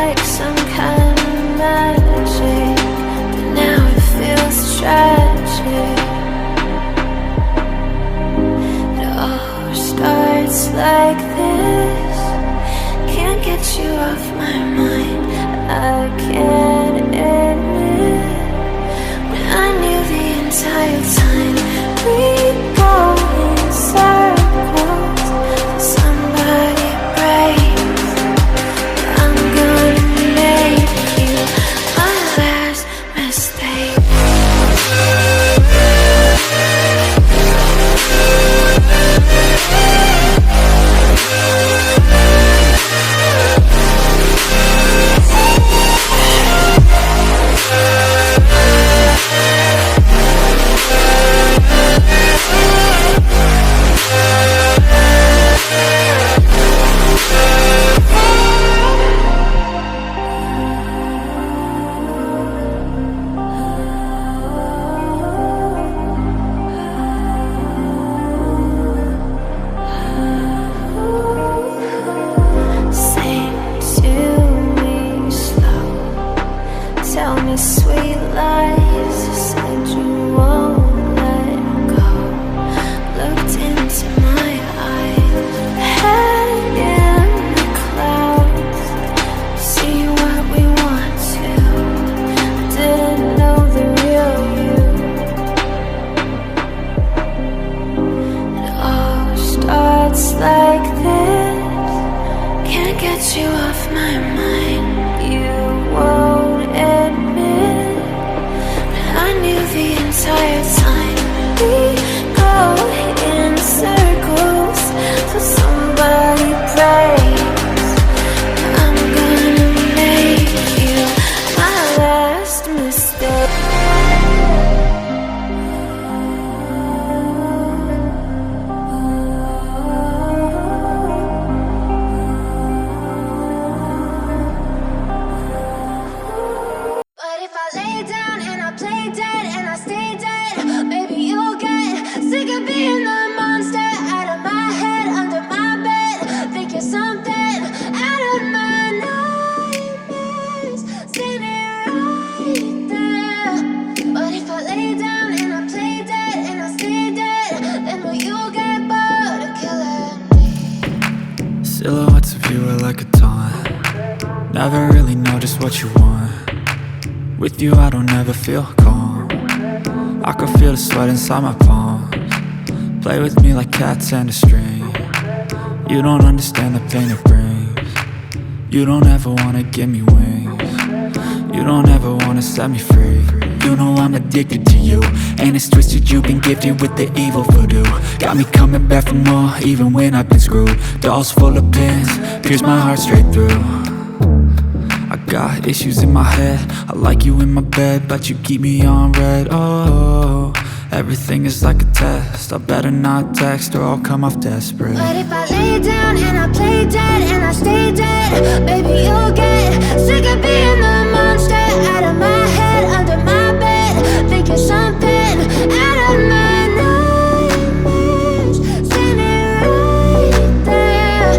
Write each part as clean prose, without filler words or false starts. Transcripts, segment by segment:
like some kind of magic, but now it feels tragic. It all starts like this. Can't get you off my mind. I can't admit when I knew the entire time we go in circles. Somebody breaks. I'm gonna make you my last mistake. Tell me sweet lies, said you won't let go. Looked into my eyes, head in the clouds. See what we want to. Didn't know the real you. It all starts like this. Can't get you off my mind. You won't admit that I knew the entire time we go in circles till somebody breaks. I'm gonna make you my last mistake. But if I lay down and I play dead and I stay dead, maybe you'll get sick of being the monster out of my head, under my bed. Think you're something out of my nightmares, standing right there. But if I lay down and I play dead and I stay dead, then will you get bored of killing me? Silhouettes of you are like a taunt. Never really know just what you want. With you I don't ever feel calm. I can feel the sweat inside my palms. Play with me like cats and a string. You don't understand the pain it brings. You don't ever wanna give me wings. You don't ever wanna set me free. You know I'm addicted to you, and it's twisted, you've been gifted with the evil voodoo. Got me coming back for more, even when I've been screwed. Dolls full of pins, pierce my heart straight through. I got issues in my head, I like you in my bed, but you keep me on red. Oh, everything is like a test. I better not text or I'll come off desperate. But if I lay down and I play dead and I stay dead, baby you'll get sick of being the monster out of my head, under my bed. Think you're something out of my nightmares, standing right there.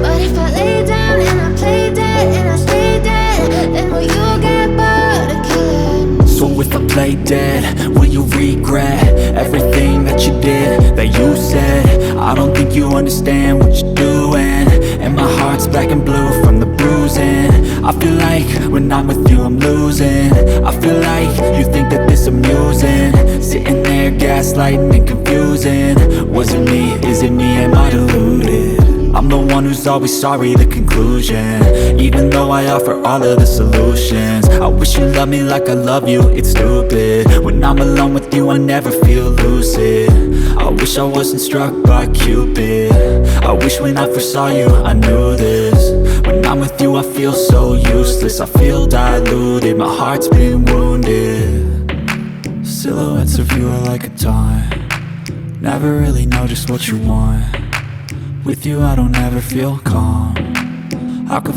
But if I lay down and I play dead and I stay dead, then will you get bored of killing me? So if I play dead, will you regret everything that you did, that you said? I don't think you understand what you're doing, and my heart's black and blue from the bruising. I feel like when I'm with you I'm losing. I feel like you think that this amusing, sitting there gaslighting and confusing. Was it me? Is it me? Am I deluded? I'm the one who's always sorry, the conclusion. Even though I offer all of the solutions, I wish you loved me like I love you, it's stupid. When I'm alone with you I never feel lucid. I wish I wasn't struck by Cupid. I wish when I first saw you I knew this. When I'm with you I feel so useless, I feel diluted, my heart's been wounded. Silhouettes of you are like a taunt. Never really know just what you want. With you I don't ever feel calm. I could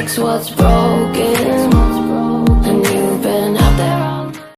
fix what's broken.